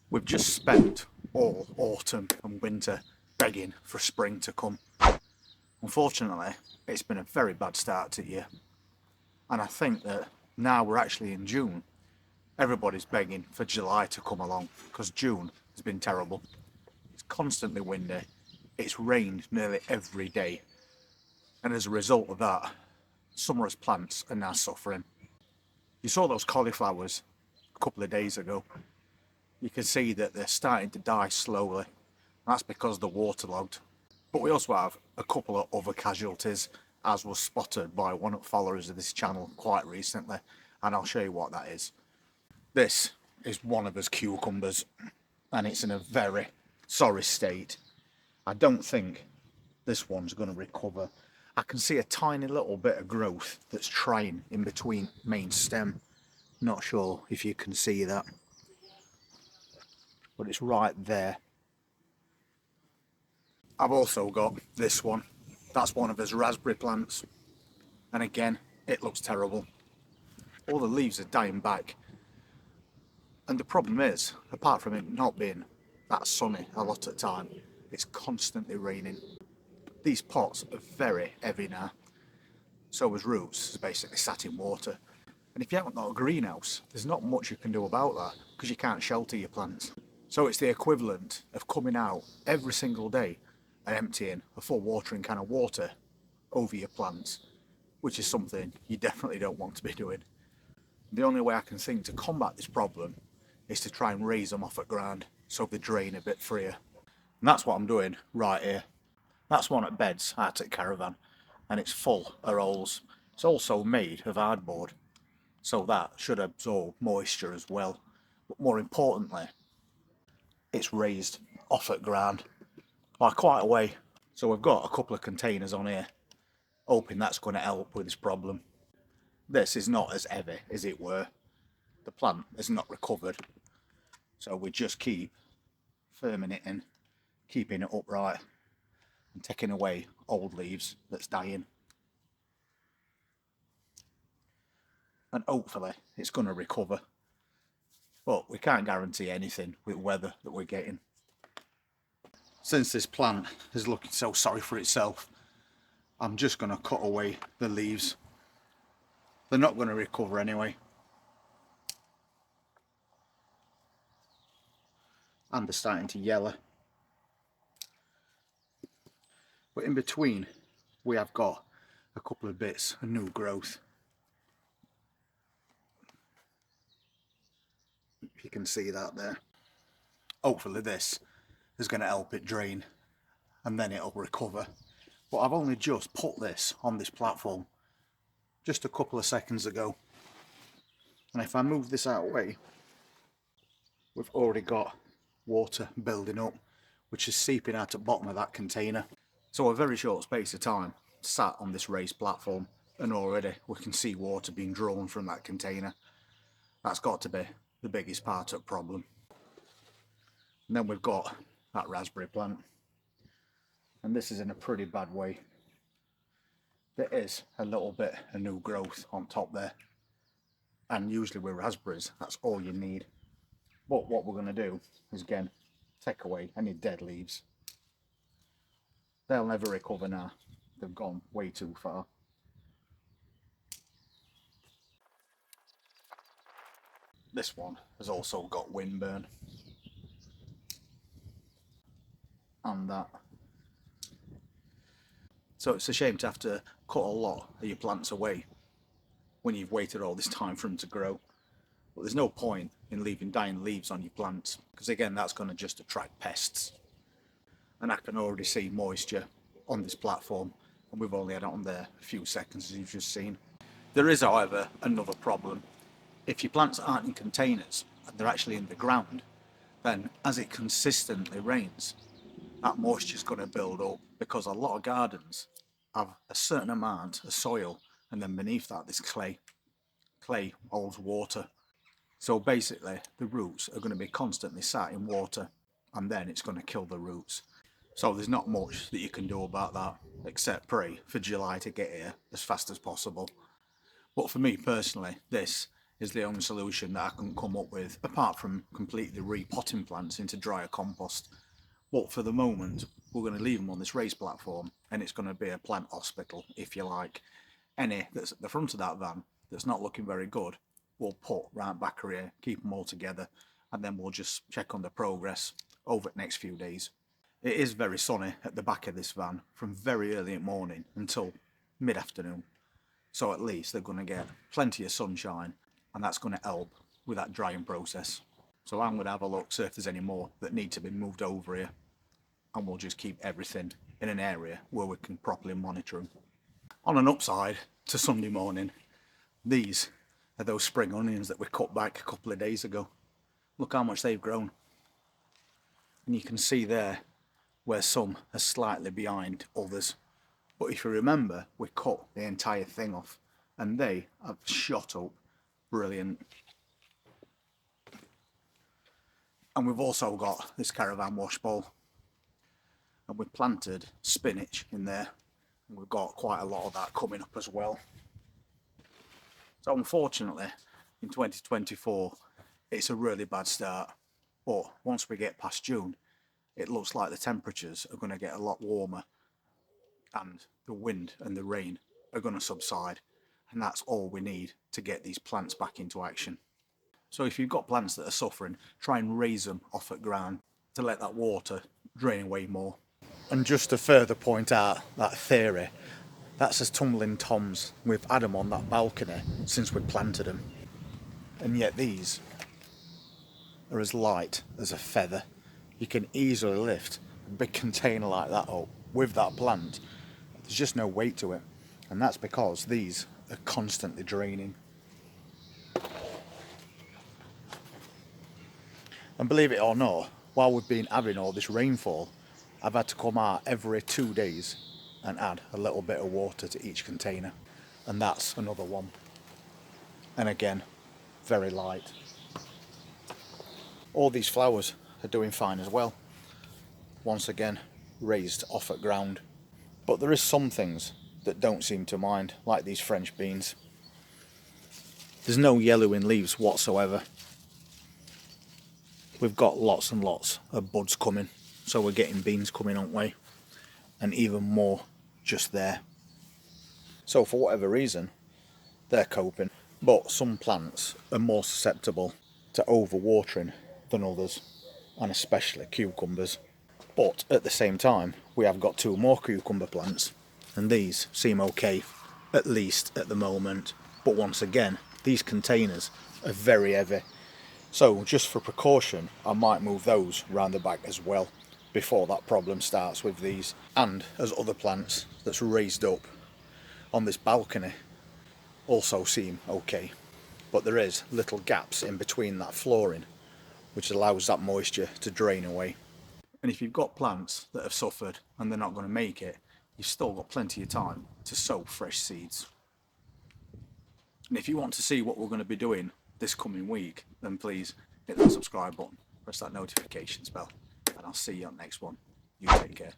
We've just spent all autumn and winter begging for spring to come. Unfortunately, it's been a very bad start to the year. And I think that now we're actually in June, everybody's begging for July to come along because June has been terrible. It's constantly windy. It's rained nearly every day. And as a result of that, summer's plants are now suffering. You saw those cauliflowers a couple of days ago. You can see that they're starting to die slowly. That's because they're waterlogged. But we also have a couple of other casualties, as was spotted by one of the followers of this channel quite recently, and I'll show you what that is. This is one of his cucumbers, and it's in a very sorry state. I don't think this one's going to recover. I can see a tiny little bit of growth that's trying in between main stem. Not sure if you can see that, but it's right there. I've also got this one. That's one of his raspberry plants, and again it looks terrible. All the leaves are dying back, and the problem is, apart from it not being that sunny a lot of the time, it's constantly raining. These pots are very heavy now, so his roots is basically sat in water. And if you haven't got a greenhouse, there's not much you can do about that because you can't shelter your plants. So it's the equivalent of coming out every single day and emptying a full watering can of water over your plants, which is something you definitely don't want to be doing. The only way I can think to combat this problem is to try and raise them off at ground so they drain a bit freer. And that's what I'm doing right here. That's one at Beds Arctic Caravan, and it's full of holes. It's also made of hardboard, so that should absorb moisture as well. But more importantly, it's raised off at ground by quite a way. So we've got a couple of containers on here, hoping that's going to help with this problem. This is not as heavy as it were. The plant is not recovered, so we just keep firming it in, keeping it upright and taking away old leaves that's dying. And hopefully it's going to recover, but we can't guarantee anything with weather that we're getting. Since this plant is looking so sorry for itself, I'm just going to cut away the leaves. They're not going to recover anyway, and they're starting to yellow. But in between we have got a couple of bits of new growth. If you can see that there. Hopefully this is going to help it drain and then it'll recover. But I've only just put this on this platform just a couple of seconds ago, and if I move this out of the way, we've already got water building up which is seeping out at the bottom of that container. So a very short space of time sat on this raised platform, and already we can see water being drawn from that container. That's got to be the biggest part of the problem. And then we've got that raspberry plant, and this is in a pretty bad way. There is a little bit of new growth on top there, and usually with raspberries that's all you need. But what we're going to do is again take away any dead leaves. They'll never recover now, they've gone way too far. This one has also got windburn, and that. So it's a shame to have to cut a lot of your plants away when you've waited all this time for them to grow. But there's no point in leaving dying leaves on your plants, because again that's going to just attract pests. And I can already see moisture on this platform, and we've only had it on there a few seconds as you've just seen. There is, however, another problem. If your plants aren't in containers and they're actually in the ground, then as it consistently rains, that moisture is going to build up, because a lot of gardens have a certain amount of soil, and then beneath that there's clay. Clay holds water. So basically the roots are going to be constantly sat in water, and then it's going to kill the roots. So there's not much that you can do about that except pray for July to get here as fast as possible. But for me personally, this is the only solution that I can come up with, apart from completely repotting plants into drier compost. But for the moment, we're going to leave them on this raised platform, and it's going to be a plant hospital, if you like. Any that's at the front of that van that's not looking very good, we'll put right back here, keep them all together, and then we'll just check on the progress over the next few days. It is very sunny at the back of this van from very early in the morning until mid-afternoon. So at least they're going to get plenty of sunshine, and that's going to help with that drying process. So I'm going to have a look, see if there's any more that need to be moved over here, and we'll just keep everything in an area where we can properly monitor them. On an upside to Sunday morning, these are those spring onions that we cut back a couple of days ago. Look how much they've grown. And you can see there where some are slightly behind others. But if you remember, we cut the entire thing off and they have shot up brilliant. And we've also got this Caravan wash bowl, and we've planted spinach in there, and we've got quite a lot of that coming up as well. So unfortunately in 2024 it's a really bad start, but once we get past June it looks like the temperatures are going to get a lot warmer and the wind and the rain are going to subside, and that's all we need to get these plants back into action. So if you've got plants that are suffering, try and raise them off at ground to let that water drain away more. And just to further point out that theory, that's as tumbling toms. We've had them on that balcony since we planted them, and yet these are as light as a feather. You can easily lift a big container like that up with that plant. There's just no weight to it, and that's because these are constantly draining. And believe it or not, while we've been having all this rainfall, I've had to come out every 2 days and add a little bit of water to each container, and that's another one. And again, very light. All these flowers are doing fine as well. Once again, raised off at ground. But there is some things that don't seem to mind, like these French beans. There's no yellowing leaves whatsoever. We've got lots and lots of buds coming, so we're getting beans coming, aren't we? And even more just there. So for whatever reason, they're coping. But some plants are more susceptible to overwatering than others, and especially cucumbers. But at the same time, we have got 2 more cucumber plants, and these seem okay, at least at the moment. But once again, these containers are very heavy. So just for precaution, I might move those round the back as well before that problem starts with these. And as other plants that's raised up on this balcony also seem okay. But there is little gaps in between that flooring, which allows that moisture to drain away. And if you've got plants that have suffered and they're not going to make it, you've still got plenty of time to sow fresh seeds. And if you want to see what we're going to be doing this coming week, then please hit that subscribe button, press that notifications bell, and I'll see you on the next one. You take care.